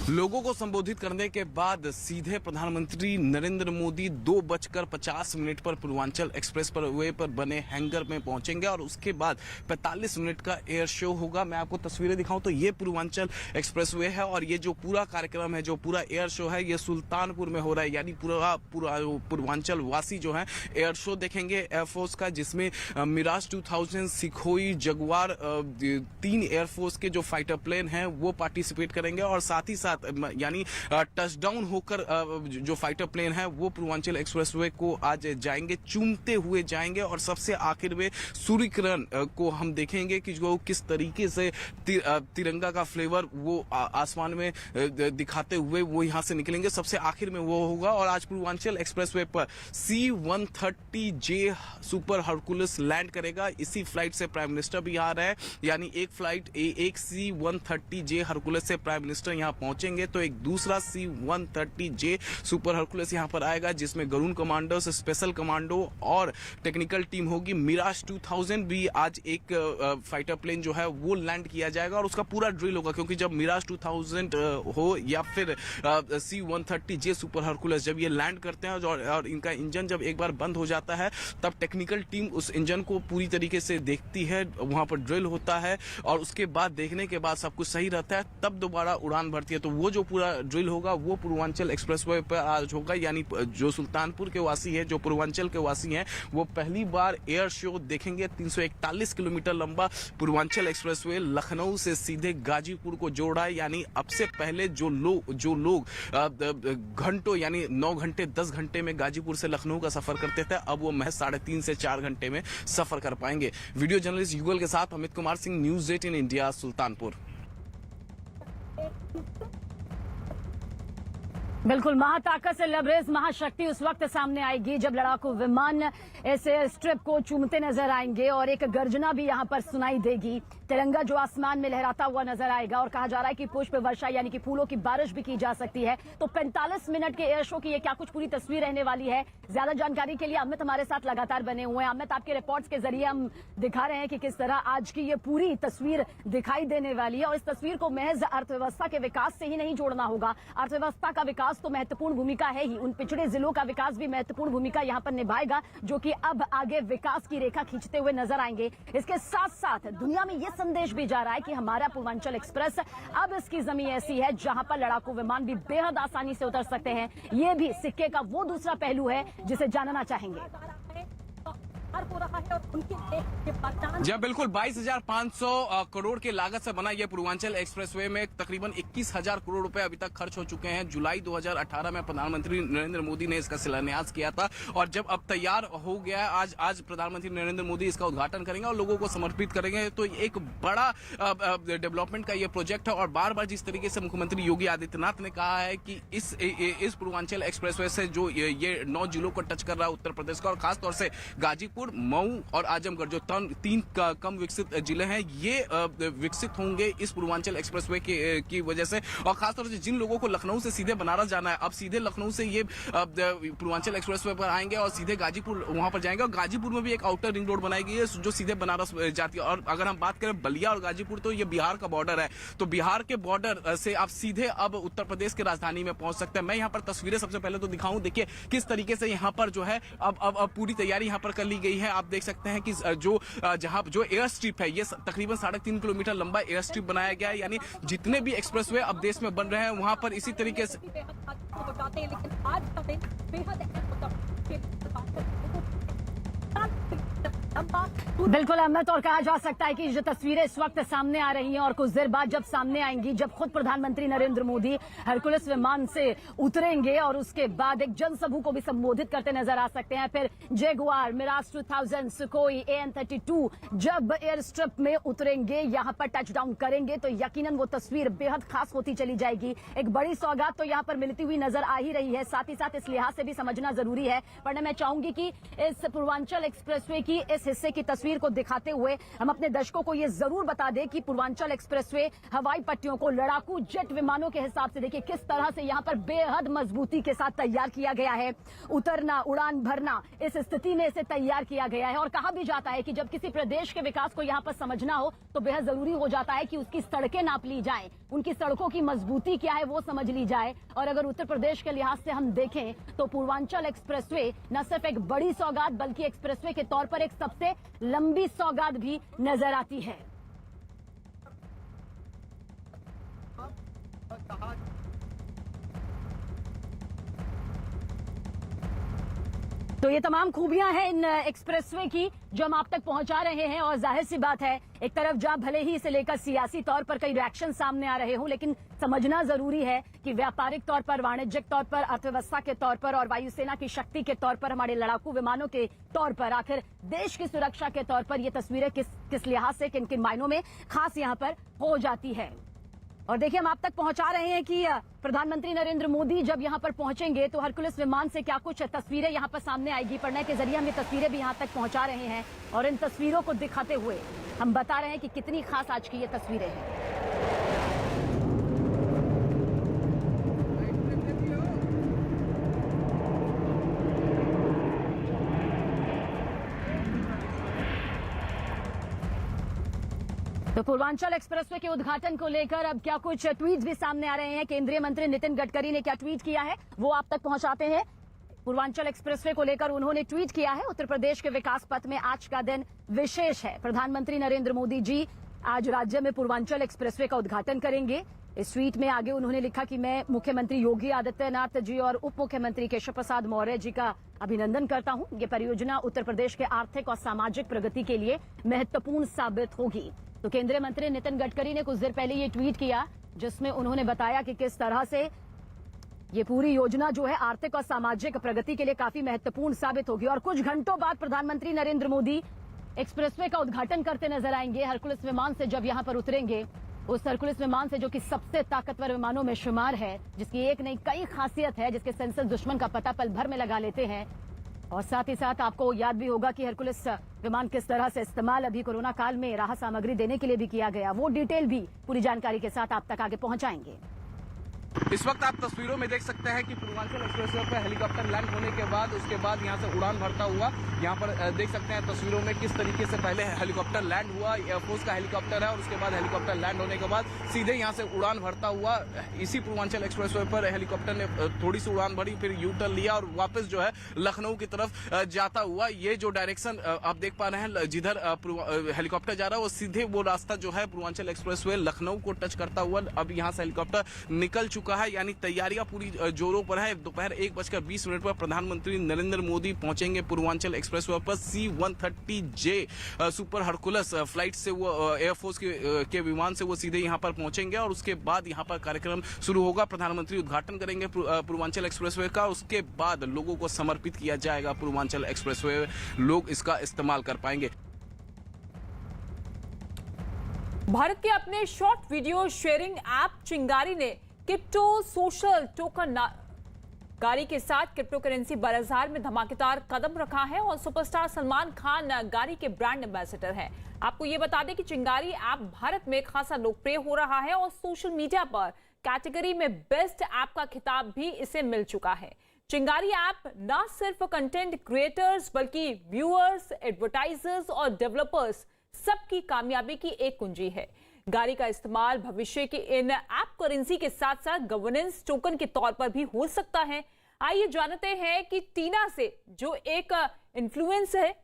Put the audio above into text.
लोगों को संबोधित करने के बाद सीधे प्रधानमंत्री नरेंद्र मोदी 2:50 पर पूर्वांचल एक्सप्रेस वे पर बने हैंगर में पहुंचेंगे और उसके बाद 45 मिनट का एयर शो होगा। मैं आपको तस्वीरें दिखाऊं तो ये पूर्वांचल एक्सप्रेस वे है और ये जो पूरा कार्यक्रम है, जो पूरा एयर शो है, ये सुल्तानपुर में हो रहा है। यानी पूरा पूर्वांचल वासी जो है एयर शो देखेंगे एयरफोर्स का, जिसमें मिराज 2000, सिखोई, जगुआर 3 एयरफोर्स के जो फाइटर प्लेन हैं वो पार्टिसिपेट करेंगे और साथ ही साथ यानी टचडाउन होकर जो फाइटर प्लेन है वो पूर्वांचल एक्सप्रेसवे को आज जाएंगे, चूमते हुए जाएंगे और सबसे आखिर में सूर्य किरण को हम देखेंगे कि जो किस तरीके से तिरंगा का फ्लेवर वो आसमान में दिखाते हुए वो यहां से निकलेंगे। सबसे आखिर में वो होगा और आज पूर्वांचल एक्सप्रेसवे पर C-130J सुपर हरकुलस लैंड करेगा। इसी फ्लाइट से प्राइम मिनिस्टर भी आ रहा है, यानी एक C-130J हरकुलस से प्राइम मिनिस्टर यहां पहुंचेंगे तो एक दूसरा C-130J सुपर हरकुलस यहां पर आएगा, जिसमें गरुण कमांडोस, स्पेशल कमांडो और टेक्निकल टीम होगी। मिराज 2000 भी आज एक फाइटर प्लेन जो है वो लैंड किया जाएगा और उसका पूरा ड्रिल होगा, क्योंकि जब मिराज 2000 हो या फिर C-130J सुपर हरकुलस जब ये लैंड करते हैं और इनका इंजन जब एक बार बंद हो जाता है तब टेक्निकल टीम उस इंजन को पूरी तरीके से देखती है, वहां पर ड्रिल होता है और उसके बाद देखने के बाद सब कुछ सही रहता है तब दोबारा उड़ान भरती है। तो वो जो पूरा ड्रिल होगा वो पूर्वांचल एक्सप्रेसवे पर आज होगा। यानी जो सुल्तानपुर के वासी है, जो पूर्वांचल के वासी हैं, वो पहली बार एयर शो देखेंगे। 341 किलोमीटर लंबा पूर्वांचल एक्सप्रेसवे लखनऊ से सीधे गाजीपुर को जोड़ रहा है। यानी अब से पहले जो लोग घंटों यानी 9 घंटे 10 घंटे में गाजीपुर से लखनऊ का सफर करते थे, अब वो महज 3.5 से 4 घंटे में सफर कर पाएंगे। वीडियो जर्नलिस्ट युगल के साथ अमित कुमार सिंह, न्यूज़ 18 इंडिया, सुल्तानपुर। बिल्कुल, महाताकत से लबरेज महाशक्ति उस वक्त सामने आएगी जब लड़ाकू विमान इस स्ट्रिप को चूमते नजर आएंगे और एक गर्जना भी यहां पर सुनाई देगी। तिरंगा जो आसमान में लहराता हुआ नजर आएगा और कहा जा रहा है कि पुष्प वर्षा यानी कि फूलों की बारिश भी की जा सकती है। तो 45 मिनट के एयर शो की ये क्या कुछ पूरी तस्वीर रहने वाली है। ज्यादा जानकारी के लिए अमित हमारे साथ लगातार बने हुए हैं। अमित, आपके रिपोर्ट्स के जरिए हम दिखा रहे हैं कि किस तरह आज की ये पूरी तस्वीर दिखाई देने वाली है और इस तस्वीर को महज अर्थव्यवस्था के विकास से ही नहीं जोड़ना होगा। अर्थव्यवस्था का विकास तो महत्वपूर्ण भूमिका है ही, उन पिछड़े जिलों का विकास भी महत्वपूर्ण भूमिका यहां पर निभाएगा, जो कि अब आगे विकास की रेखा खींचते हुए नजर आएंगे। इसके साथ साथ दुनिया में यह संदेश भी जा रहा है कि हमारा पूर्वांचल एक्सप्रेस अब इसकी जमीन ऐसी है जहां पर लड़ाकू विमान भी बेहद आसानी से उतर सकते हैं। यह भी सिक्के का वो दूसरा पहलू है जिसे जानना चाहेंगे। जी बिल्कुल, 22,500 करोड़ के लागत से बना यह पूर्वांचल एक्सप्रेसवे में तकरीबन 21,000 करोड़ रुपए अभी तक खर्च हो चुके हैं। जुलाई 2018 में प्रधानमंत्री नरेंद्र मोदी ने इसका शिलान्यास किया था और जब अब तैयार हो गया है, आज प्रधानमंत्री नरेंद्र मोदी इसका उद्घाटन करेंगे और लोगों को समर्पित करेंगे। तो एक बड़ा डेवलपमेंट का यह प्रोजेक्ट है और बार बार जिस तरीके से मुख्यमंत्री योगी आदित्यनाथ ने कहा है कि इस पूर्वांचल एक्सप्रेसवे से जो ये 9 जिलों को टच कर रहा है उत्तर प्रदेश का, और खासतौर से गाजीपुर, मऊ और आजमगढ़ जो 3 कम विकसित जिले हैं, ये विकसित होंगे इस पूर्वांचल एक्सप्रेसवे की वजह से। और खासतौर से जिन लोगों को लखनऊ से सीधे बनारस जाना है, अब सीधे लखनऊ से ये पूर्वांचल एक्सप्रेसवे पर आएंगे और सीधे गाजीपुर वहां पर जाएंगे और गाजीपुर में भी एक आउटर रिंग रोड बनाई गई है जो सीधे बनारस जाती है। और अगर हम बात करें बलिया और गाजीपुर, तो ये बिहार का बॉर्डर है, तो बिहार के बॉर्डर से आप सीधे अब उत्तर प्रदेश की राजधानी में पहुंच सकते हैं। मैं यहाँ पर तस्वीरें सबसे पहले तो दिखाऊं, देखिए किस तरीके से यहाँ पर जो है अब पूरी तैयारी यहाँ पर कर ली गई है। आप देख सकते हैं कि जो एयर स्ट्रिप है, ये तकरीबन 3.5 किलोमीटर लंबा एयर स्ट्रिप बनाया गया है। यानी जितने भी एक्सप्रेसवे अब देश में बन रहे हैं वहां पर इसी तरीके से बिल्कुल अहमद, और कहा जा सकता है कि जो तस्वीरें इस वक्त सामने आ रही हैं और कुछ देर बाद जब सामने आएंगी, जब खुद प्रधानमंत्री नरेंद्र मोदी हरकुलस विमान से उतरेंगे और उसके बाद एक जनसभा को भी संबोधित करते नजर आ सकते हैं। फिर जगुआर, मिराज 2000, सुखोई, AN-32 जब एयर स्ट्रिप में उतरेंगे, यहां पर टच डाउन करेंगे तो यकीनन वो तस्वीर बेहद खास होती चली जाएगी। एक बड़ी सौगात तो यहां पर मिलती हुई नजर आ ही रही है। साथ ही साथ इस लिहाज से भी समझना जरूरी है, वरना मैं चाहूंगी कि इस पूर्वांचल एक्सप्रेसवे की इस इस हिस्से की तस्वीर को दिखाते हुए हम अपने दर्शकों को ये जरूर बता दें कि पूर्वांचल एक्सप्रेसवे हवाई पट्टियों को लड़ाकू जेट विमानों के हिसाब से देखिए किस तरह से यहाँ पर बेहद मजबूती के साथ तैयार किया गया है। उतरना, उड़ान भरना, इस स्थिति में इसे तैयार किया गया है। और कहा भी जाता है कि जब किसी प्रदेश के विकास को यहाँ पर समझना हो तो बेहद जरूरी हो जाता है कि उसकी सड़कें नाप ली जाएं, उनकी सड़कों की मजबूती क्या है वो समझ ली जाए। और अगर उत्तर प्रदेश के लिहाज से हम देखें तो पूर्वांचल एक्सप्रेसवे न सिर्फ एक बड़ी सौगात बल्कि एक्सप्रेसवे के तौर पर एक सबसे लंबी सौगात भी नजर आती है। तो ये तमाम खूबियां हैं इन एक्सप्रेसवे की जो हम आप तक पहुंचा रहे हैं। और जाहिर सी बात है, एक तरफ जहां भले ही इसे लेकर सियासी तौर पर कई रिएक्शन सामने आ रहे हों, लेकिन समझना जरूरी है कि व्यापारिक तौर पर, वाणिज्यिक तौर पर, अर्थव्यवस्था के तौर पर और वायुसेना की शक्ति के तौर पर, हमारे लड़ाकू विमानों के तौर पर, आखिर देश की सुरक्षा के तौर पर ये तस्वीरें किस लिहाज से, किन किन मायनों में खास यहाँ पर हो जाती है। और देखिए, हम आप तक पहुंचा रहे हैं कि प्रधानमंत्री नरेंद्र मोदी जब यहां पर पहुंचेंगे तो हरकुलिस विमान से क्या कुछ तस्वीरें यहां पर सामने आएगी। पढ़ने के जरिए हम ये तस्वीरें भी यहां तक पहुंचा रहे हैं और इन तस्वीरों को दिखाते हुए हम बता रहे हैं कि कितनी खास आज की ये तस्वीरें हैं। तो पूर्वांचल एक्सप्रेसवे के उद्घाटन को लेकर अब क्या कुछ ट्वीट्स भी सामने आ रहे हैं। केंद्रीय मंत्री नितिन गडकरी ने क्या ट्वीट किया है वो आप तक पहुंचाते हैं। पूर्वांचल एक्सप्रेसवे को लेकर उन्होंने ट्वीट किया है, उत्तर प्रदेश के विकास पथ में आज का दिन विशेष है। प्रधानमंत्री नरेंद्र मोदी जी आज राज्य में पूर्वांचल एक्सप्रेसवे का उद्घाटन करेंगे। इस ट्वीट में आगे उन्होंने लिखा कि मैं मुख्यमंत्री योगी आदित्यनाथ जी और उप मुख्यमंत्री केशव प्रसाद मौर्य जी का अभिनंदन करता हूं। ये परियोजना उत्तर प्रदेश के आर्थिक और सामाजिक प्रगति के लिए महत्वपूर्ण साबित होगी। तो केंद्रीय मंत्री नितिन गडकरी ने कुछ देर पहले ये ट्वीट किया जिसमें उन्होंने बताया कि किस तरह से ये पूरी योजना जो है आर्थिक और सामाजिक प्रगति के लिए काफी महत्वपूर्ण साबित होगी। और कुछ घंटों बाद प्रधानमंत्री नरेंद्र मोदी एक्सप्रेसवे का उद्घाटन करते नजर आएंगे। हरकुलिस विमान से जब यहां पर उतरेंगे, उस हरकुलिस विमान से जो कि सबसे ताकतवर विमानों में शुमार है, जिसकी एक नहीं कई खासियत है, जिसके सेंसर दुश्मन का पता पल भर में लगा लेते हैं। और साथ ही साथ आपको याद भी होगा कि हरकुलिस विमान किस तरह से इस्तेमाल अभी कोरोना काल में राहत सामग्री देने के लिए भी किया गया, वो डिटेल भी पूरी जानकारी के साथ आप तक आगे पहुंचाएंगे। इस वक्त आप तस्वीरों में देख सकते हैं कि पूर्वांचल एक्सप्रेसवे पर हेलीकॉप्टर लैंड होने के बाद उसके बाद यहां से उड़ान भरता हुआ, यहां पर देख सकते हैं तस्वीरों में किस तरीके से पहले हेलीकॉप्टर लैंड हुआ। एयरफोर्स का हेलीकॉप्टर है और उसके बाद हेलीकॉप्टर लैंड होने के बाद सीधे यहां से उड़ान भरता हुआ इसी पूर्वांचल एक्सप्रेसवे पर हेलीकॉप्टर ने थोड़ी सी उड़ान भरी, फिर यू टर्न लिया और वापस जो है लखनऊ की तरफ जाता हुआ। ये जो डायरेक्शन आप देख पा रहे हैं जिधर हेलीकॉप्टर जा रहा है वो सीधे वो रास्ता जो है पूर्वांचल एक्सप्रेसवे लखनऊ को टच करता हुआ अब यहाँ से हेलीकॉप्टर निकल चुका है। यानी तैयारियां पूरी जोरों पर है। दोपहर 1:20 पर प्रधानमंत्री नरेंद्र मोदी पहुंचेंगे पूर्वांचल एक्सप्रेसवे पर। C-130J सुपर हरकुलस फ्लाइट से वो एयरफोर्स के विमान से वो सीधे यहां पर पहुंचेंगे और उसके बाद यहां पर कार्यक्रम शुरू होगा। प्रधानमंत्री उद्घाटन करेंगे पूर्वांचल एक्सप्रेसवे का, उसके बाद लोगों को समर्पित किया जाएगा पूर्वांचल एक्सप्रेसवे, लोग इसका इस्तेमाल कर पाएंगे। भारत के अपने शॉर्ट वीडियो शेयरिंग ऐप चिंगारी ने क्रिप्टो सोशल टोकन गाड़ी के साथ क्रिप्टो करेंसी बाजार में धमाकेदार कदम रखा है और सुपरस्टार सलमान खान गाड़ी के ब्रांड एम्बेसडर हैं। आपको ये बता दें कि चिंगारी ऐप भारत में खासा लोकप्रिय हो रहा है और सोशल मीडिया पर कैटेगरी में बेस्ट ऐप का खिताब भी इसे मिल चुका है। चिंगारी ऐप न सिर्फ कंटेंट क्रिएटर्स बल्कि व्यूअर्स, एडवर्टाइजर्स और डेवलपर्स सबकी कामयाबी की एक कुंजी है। गाड़ी का इस्तेमाल भविष्य की इन ऐप करेंसी के साथ साथ गवर्नेंस टोकन के तौर पर भी हो सकता है। आइए जानते हैं कि टीना से जो एक इन्फ्लुएंसर है